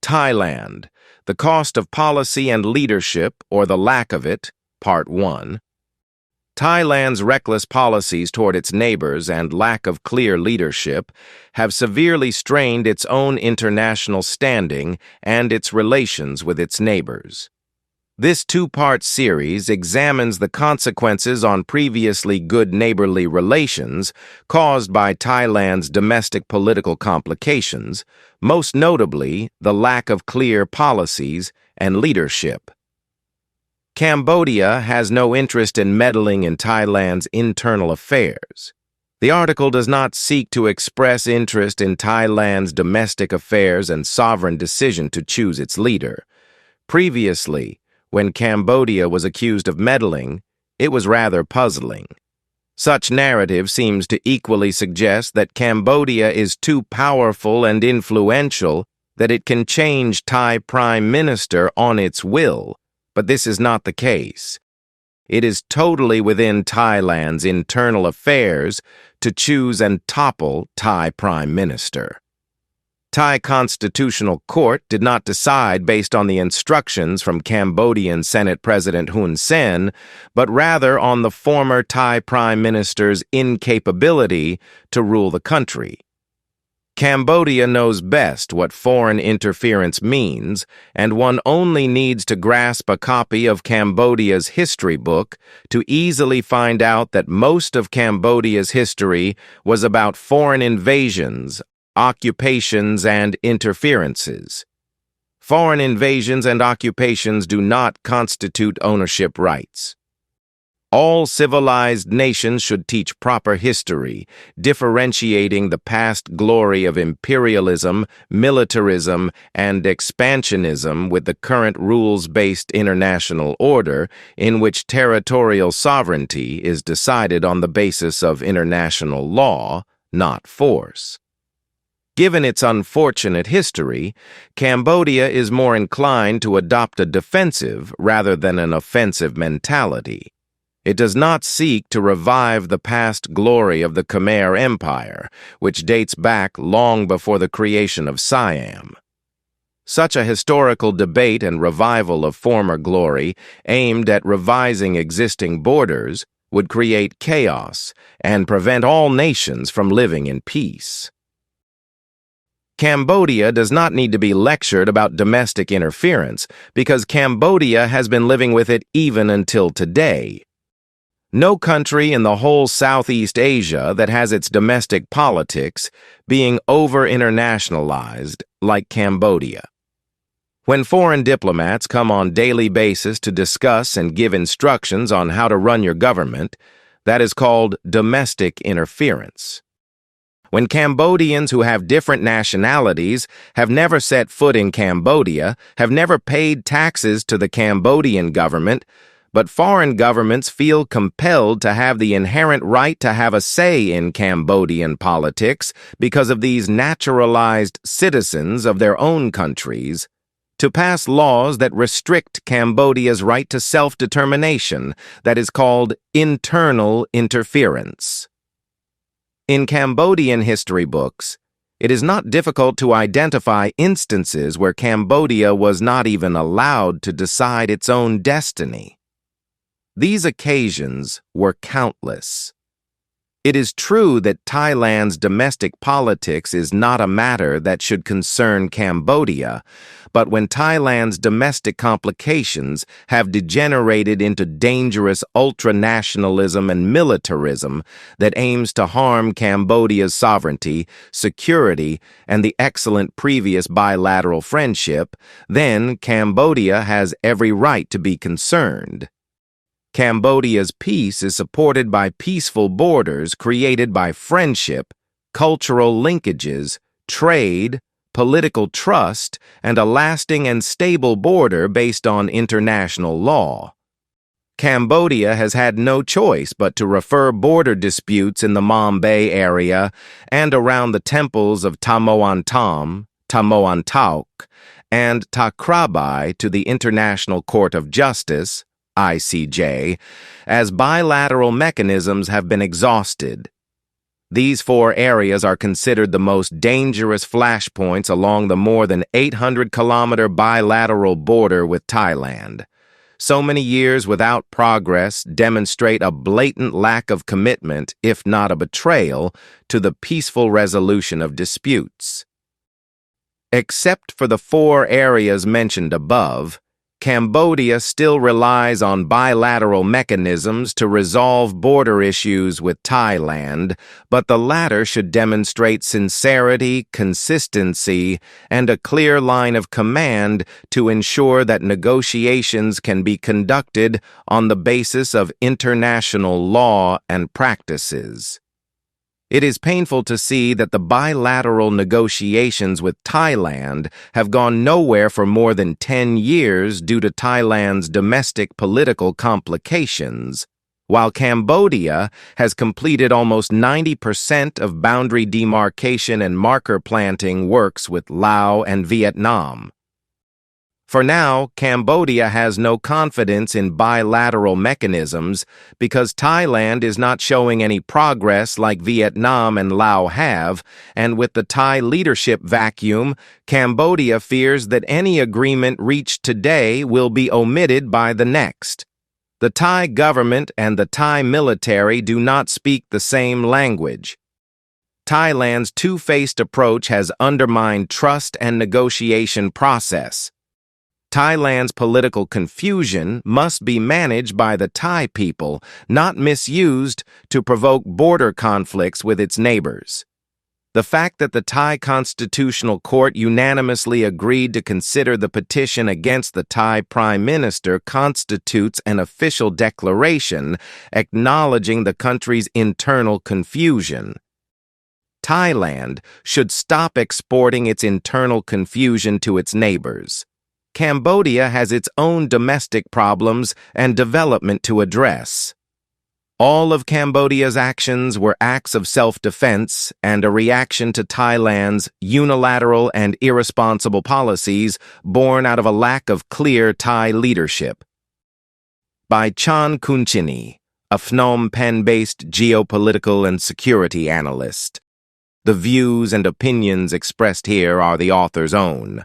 Thailand, the cost of policy and leadership, or the lack of it, Part 1. Thailand's reckless policies toward its neighbors and lack of clear leadership have severely strained its own international standing and its relations with its neighbors. This two-part series examines the consequences on previously good neighborly relations caused by Thailand's domestic political complications, most notably the lack of clear policies and leadership. Cambodia has no interest in meddling in Thailand's internal affairs. The article does not seek to express interest in Thailand's domestic affairs and sovereign decision to choose its leader. Previously, when Cambodia was accused of meddling, it was rather puzzling. Such narrative seems to equally suggest that Cambodia is too powerful and influential that it can change Thai Prime Minister on its will, but this is not the case. It is totally within Thailand's internal affairs to choose and topple Thai Prime Minister. Thai Constitutional Court did not decide based on the instructions from Cambodian Senate President Hun Sen, but rather on the former Thai Prime Minister's incapability to rule the country. Cambodia knows best what foreign interference means, and one only needs to grasp a copy of Cambodia's history book to easily find out that most of Cambodia's history was about foreign invasions, occupations, and interferences. Foreign invasions and occupations do not constitute ownership rights. All civilized nations should teach proper history, differentiating the past glory of imperialism, militarism, and expansionism with the current rules-based international order in which territorial sovereignty is decided on the basis of international law, not force. Given its unfortunate history, Cambodia is more inclined to adopt a defensive rather than an offensive mentality. It does not seek to revive the past glory of the Khmer Empire, which dates back long before the creation of Siam. Such a historical debate and revival of former glory aimed at revising existing borders would create chaos and prevent all nations from living in peace. Cambodia does not need to be lectured about domestic interference because Cambodia has been living with it even until today. No country in the whole Southeast Asia that has its domestic politics being over-internationalized like Cambodia. When foreign diplomats come on daily basis to discuss and give instructions on how to run your government, that is called domestic interference. When Cambodians who have different nationalities have never set foot in Cambodia, have never paid taxes to the Cambodian government, but foreign governments feel compelled to have the inherent right to have a say in Cambodian politics because of these naturalized citizens of their own countries, to pass laws that restrict Cambodia's right to self-determination, that is called internal interference. In Cambodian history books, it is not difficult to identify instances where Cambodia was not even allowed to decide its own destiny. These occasions were countless. It is true that Thailand's domestic politics is not a matter that should concern Cambodia, but when Thailand's domestic complications have degenerated into dangerous ultranationalism and militarism that aims to harm Cambodia's sovereignty, security, and the excellent previous bilateral friendship, then Cambodia has every right to be concerned. Cambodia's peace is supported by peaceful borders created by friendship, cultural linkages, trade, political trust, and a lasting and stable border based on international law. Cambodia has had no choice but to refer border disputes in the Mom Bay area and around the temples of Tamoan Tam, Tamoan Tauk, and Ta Krabai to the International Court of Justice, ICJ, as bilateral mechanisms have been exhausted. These four areas are considered the most dangerous flashpoints along the more than 800-kilometer bilateral border with Thailand. So many years without progress demonstrate a blatant lack of commitment, if not a betrayal, to the peaceful resolution of disputes. Except for the four areas mentioned above, Cambodia still relies on bilateral mechanisms to resolve border issues with Thailand, but the latter should demonstrate sincerity, consistency, and a clear line of command to ensure that negotiations can be conducted on the basis of international law and practices. It is painful to see that the bilateral negotiations with Thailand have gone nowhere for more than 10 years due to Thailand's domestic political complications, while Cambodia has completed almost 90% of boundary demarcation and marker planting works with Laos and Vietnam. For now, Cambodia has no confidence in bilateral mechanisms because Thailand is not showing any progress like Vietnam and Laos have, and with the Thai leadership vacuum, Cambodia fears that any agreement reached today will be omitted by the next. The Thai government and the Thai military do not speak the same language. Thailand's two-faced approach has undermined trust and negotiation process. Thailand's political confusion must be managed by the Thai people, not misused to provoke border conflicts with its neighbors. The fact that the Thai Constitutional Court unanimously agreed to consider the petition against the Thai Prime Minister constitutes an official declaration acknowledging the country's internal confusion. Thailand should stop exporting its internal confusion to its neighbors. Cambodia has its own domestic problems and development to address. All of Cambodia's actions were acts of self-defense and a reaction to Thailand's unilateral and irresponsible policies born out of a lack of clear Thai leadership. By Chan Kunchini, a Phnom Penh-based geopolitical and security analyst. The views and opinions expressed here are the author's own.